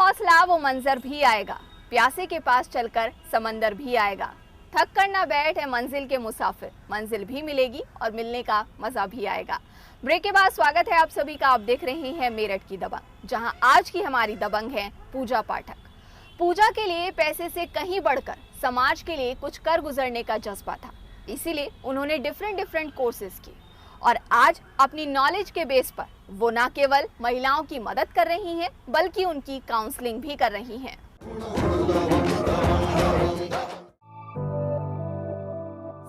हौसला वो मंजर भी आएगा, प्यासे के पास चलकर समंदर भी आएगा। थक कर ना बैठ है मंजिल के मुसाफिर, मंजिल भी मिलेगी और मिलने का मजा भी आएगा। ब्रेक के बाद स्वागत है आप सभी का। आप देख रहे हैं मेरठ की दबंग, जहां आज की हमारी दबंग है पूजा पाठक। पूजा के लिए पैसे से कहीं बढ़कर समाज के लिए कुछ कर गुजरने का जज्बा था, इसीलिए उन्होंने डिफरेंट कोर्सेज की और आज अपनी नॉलेज के बेस पर वो न केवल महिलाओं की मदद कर रही हैं, बल्कि उनकी काउंसलिंग भी कर रही हैं।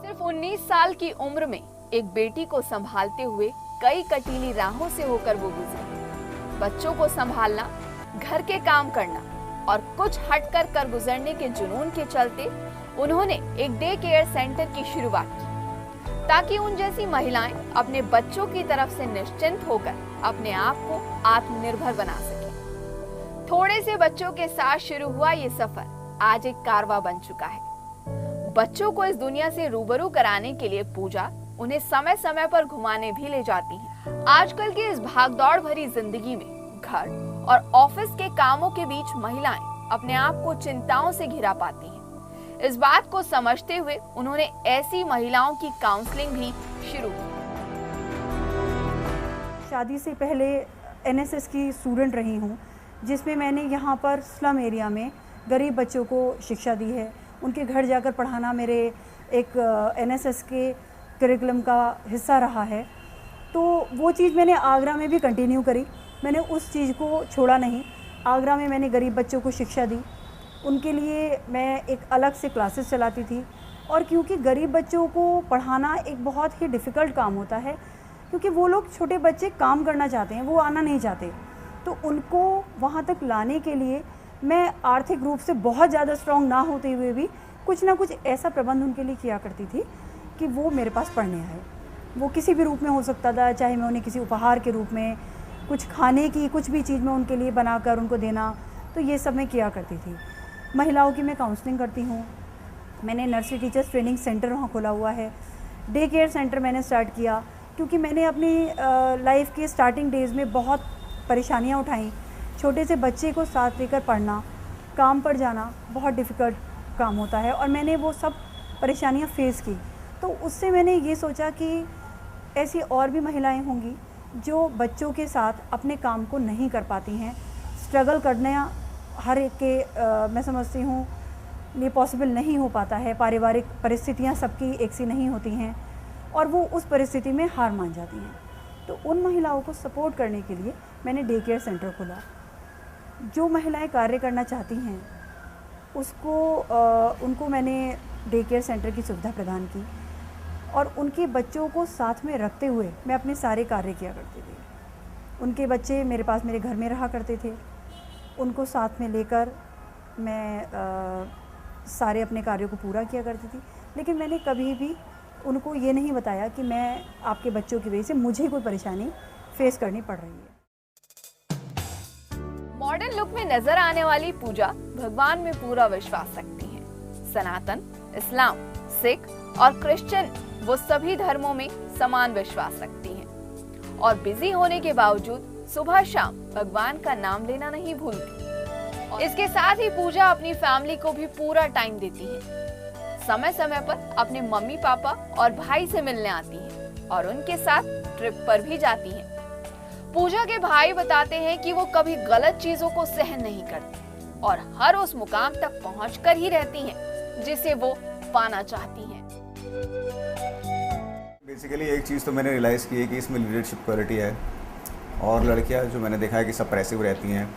सिर्फ 19 साल की उम्र में एक बेटी को संभालते हुए कई कटीली राहों से होकर वो गुजरी। बच्चों को संभालना, घर के काम करना और कुछ हटकर कर गुजरने के जुनून के चलते उन्होंने एक डे केयर सेंटर की शुरुआत की, ताकि उन जैसी महिलाएं अपने बच्चों की तरफ से निश्चिंत होकर अपने आप को आत्मनिर्भर बना सकें। थोड़े से बच्चों के साथ शुरू हुआ ये सफर आज एक कारवां बन चुका है। बच्चों को इस दुनिया से रूबरू कराने के लिए पूजा उन्हें समय समय पर घुमाने भी ले जाती हैं। आजकल की इस भागदौड़ भरी जिंदगी में घर और ऑफिस के कामों के बीच महिलाएं अपने आप को चिंताओं से घिरा पाती हैं। इस बात को समझते हुए उन्होंने ऐसी महिलाओं की काउंसलिंग भी शुरू की। शादी से पहले एनएसएस की स्टूडेंट रही हूँ, जिसमें मैंने यहाँ पर स्लम एरिया में गरीब बच्चों को शिक्षा दी है। उनके घर जाकर पढ़ाना मेरे एक एनएसएस के करिकुलम का हिस्सा रहा है। तो वो चीज़ मैंने आगरा में भी कंटिन्यू करी, मैंने उस चीज़ को छोड़ा नहीं। आगरा में मैंने गरीब बच्चों को शिक्षा दी, उनके लिए मैं एक अलग से क्लासेस चलाती थी। और क्योंकि गरीब बच्चों को पढ़ाना एक बहुत ही डिफ़िकल्ट काम होता है, क्योंकि वो लोग छोटे बच्चे काम करना चाहते हैं, वो आना नहीं चाहते, तो उनको वहाँ तक लाने के लिए मैं आर्थिक रूप से बहुत ज़्यादा स्ट्रॉन्ग ना होते हुए भी कुछ ना कुछ ऐसा प्रबंध उनके लिए किया करती थी कि वो मेरे पास पढ़ने आए। वो किसी भी रूप में हो सकता था, चाहे मैं उन्हें किसी उपहार के रूप में, कुछ खाने की कुछ भी चीज़ मैं उनके लिए बनाकर उनको देना, तो ये सब मैं किया करती थी। महिलाओं की मैं काउंसलिंग करती हूँ। मैंने नर्सरी टीचर्स ट्रेनिंग सेंटर वहाँ खोला हुआ है। डे केयर सेंटर मैंने स्टार्ट किया, क्योंकि मैंने अपनी लाइफ के स्टार्टिंग डेज़ में बहुत परेशानियाँ उठाई। छोटे से बच्चे को साथ लेकर पढ़ना, काम पर जाना बहुत डिफ़िकल्ट काम होता है, और मैंने वो सब परेशानियाँ फेस की। तो उससे मैंने ये सोचा कि ऐसी और भी महिलाएं होंगी जो बच्चों के साथ अपने काम को नहीं कर पाती हैं। स्ट्रगल करना हर एक के मैं समझती हूँ ये पॉसिबल नहीं हो पाता है। पारिवारिक परिस्थितियाँ सबकी एक सी नहीं होती हैं और वो उस परिस्थिति में हार मान जाती हैं। तो उन महिलाओं को सपोर्ट करने के लिए मैंने डे केयर सेंटर खोला। जो महिलाएं कार्य करना चाहती हैं उनको मैंने डे केयर सेंटर की सुविधा प्रदान की, और उनके बच्चों को साथ में रखते हुए मैं अपने सारे कार्य किया करती थी। उनके बच्चे मेरे पास मेरे घर में रहा करते थे, उनको साथ में लेकर मैं सारे अपने कार्यों को पूरा किया करती थी। लेकिन मैंने कभी भी उनको ये नहीं बताया कि मैं आपके बच्चों की वजह से मुझे कोई परेशानी फेस करनी पड़ रही है। मॉडर्न लुक में नजर आने वाली पूजा भगवान में पूरा विश्वास रखती हैं। सनातन, इस्लाम, सिख और क्रिश्चियन वो सभी धर्मों में समान विश्वास रखती हैं और बिजी होने के बावजूद सुबह शाम भगवान का नाम लेना नहीं भूलती। इसके साथ ही पूजा अपनी फैमिली को भी पूरा टाइम देती है। समय समय पर अपने मम्मी पापा और भाई से मिलने आती हैं और उनके साथ ट्रिप पर भी जाती हैं। पूजा के भाई बताते हैं कि वो कभी गलत चीजों को सहन नहीं करती और हर उस मुकाम तक पहुंचकर ही रहती हैं जिसे वो पाना चाहती हैं। बेसिकली एक चीज़ तो मैंने रियलाइज़ की है कि इसमें लीडरशिप क्वालिटी है, और लड़कियां जो मैंने देखा है कि सप्रेसिव रहती हैं,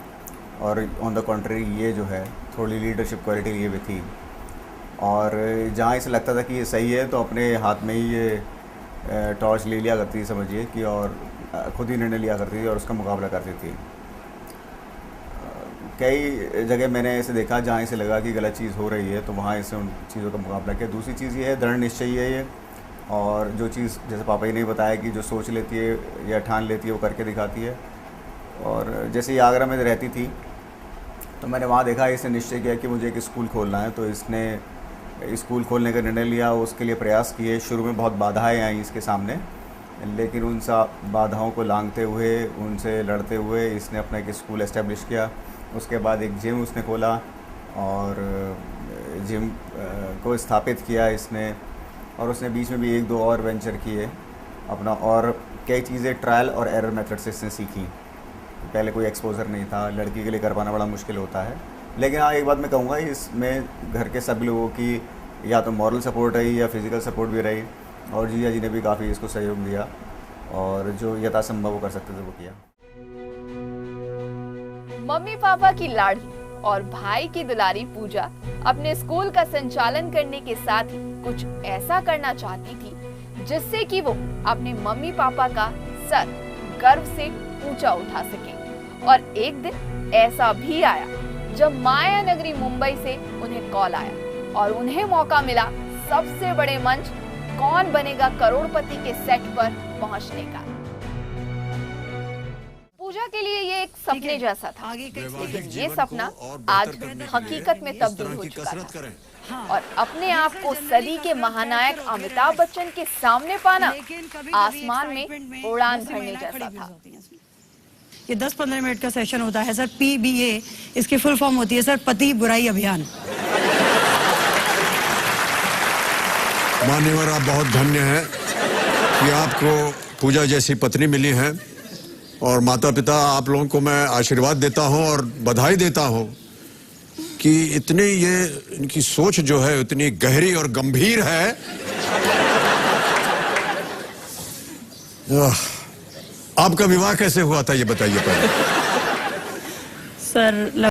और ऑन द कॉन्ट्री ये जो है थोड़ी लीडरशिप क्वालिटी ये भी थी। और जहाँ इसे लगता था कि ये सही है तो अपने हाथ में ही ये टॉर्च ले लिया करती थी, समझिए कि, और खुद ही निर्णय लिया करती थी और उसका मुकाबला करती थी। कई जगह मैंने ऐसे देखा जहाँ इसे लगा कि गलत चीज़ हो रही है तो वहाँ इसे उन चीज़ों का मुकाबला किया। दूसरी चीज़ ये है दृढ़ निश्चयी है ये, और जो चीज़ जैसे पापा जी ने बताया कि जो सोच लेती है या ठान लेती है वो करके दिखाती है। और जैसे ये आगरा में रहती थी तो मैंने वहाँ देखा, इसने निश्चय किया कि मुझे एक स्कूल खोलना है, तो इसने स्कूल खोलने का निर्णय लिया, उसके लिए प्रयास किए। शुरू में बहुत बाधाएं आई इसके सामने, लेकिन उन सब बाधाओं को लांघते हुए, उनसे लड़ते हुए इसने अपना एक स्कूल एस्टेब्लिश किया। उसके बाद एक जिम उसने खोला और जिम को स्थापित किया इसने, और उसने बीच में भी एक दो और वेंचर किए अपना, और कई चीज़ें ट्रायल और एरर मेथड से इसने सीखी। पहले कोई एक्सपोजर नहीं था, लड़की के लिए कर पाना बड़ा मुश्किल होता है। लेकिन हाँ, एक बात मैं कहूँगा, इसमें घर के सब लोगों की या तो मॉरल सपोर्ट रही या फिज़िकल सपोर्ट भी रही, और जीजा जी ने भी काफ़ी इसको सहयोग दिया और जो यथासंभव वो कर सकते थे वो किया। मम्मी पापा की लाडली और भाई की दुलारी पूजा अपने स्कूल का संचालन करने के साथ ही कुछ ऐसा करना चाहती थी जिससे कि वो अपने मम्मी पापा का सर गर्व से ऊंचा उठा सके। और एक दिन ऐसा भी आया जब माया नगरी मुंबई से उन्हें कॉल आया और उन्हें मौका मिला सबसे बड़े मंच कौन बनेगा करोड़पति के सेट पर पहुंचने का। पूजा के लिए ये एक सपने जैसा था, लेकिन ये सपना आज हकीकत में तब्दील हो चुका था। और अपने आप को सदी के महानायक अमिताभ बच्चन के सामने पाना आसमान में उड़ान भरने जैसा था। ये 10-15 मिनट का सेशन होता है सर, PBA इसकी फुल फॉर्म होती है सर, पति बुराई अभियान। मान्यवर, आप बहुत धन्य हैं कि आपको पूजा जैसी पत्नी मिली है, और माता पिता आप लोगों को मैं आशीर्वाद देता हूं और बधाई देता हूं कि इतनी ये इनकी सोच जो है इतनी गहरी और गंभीर है। आपका विवाह कैसे हुआ था ये बताइए पहले। सर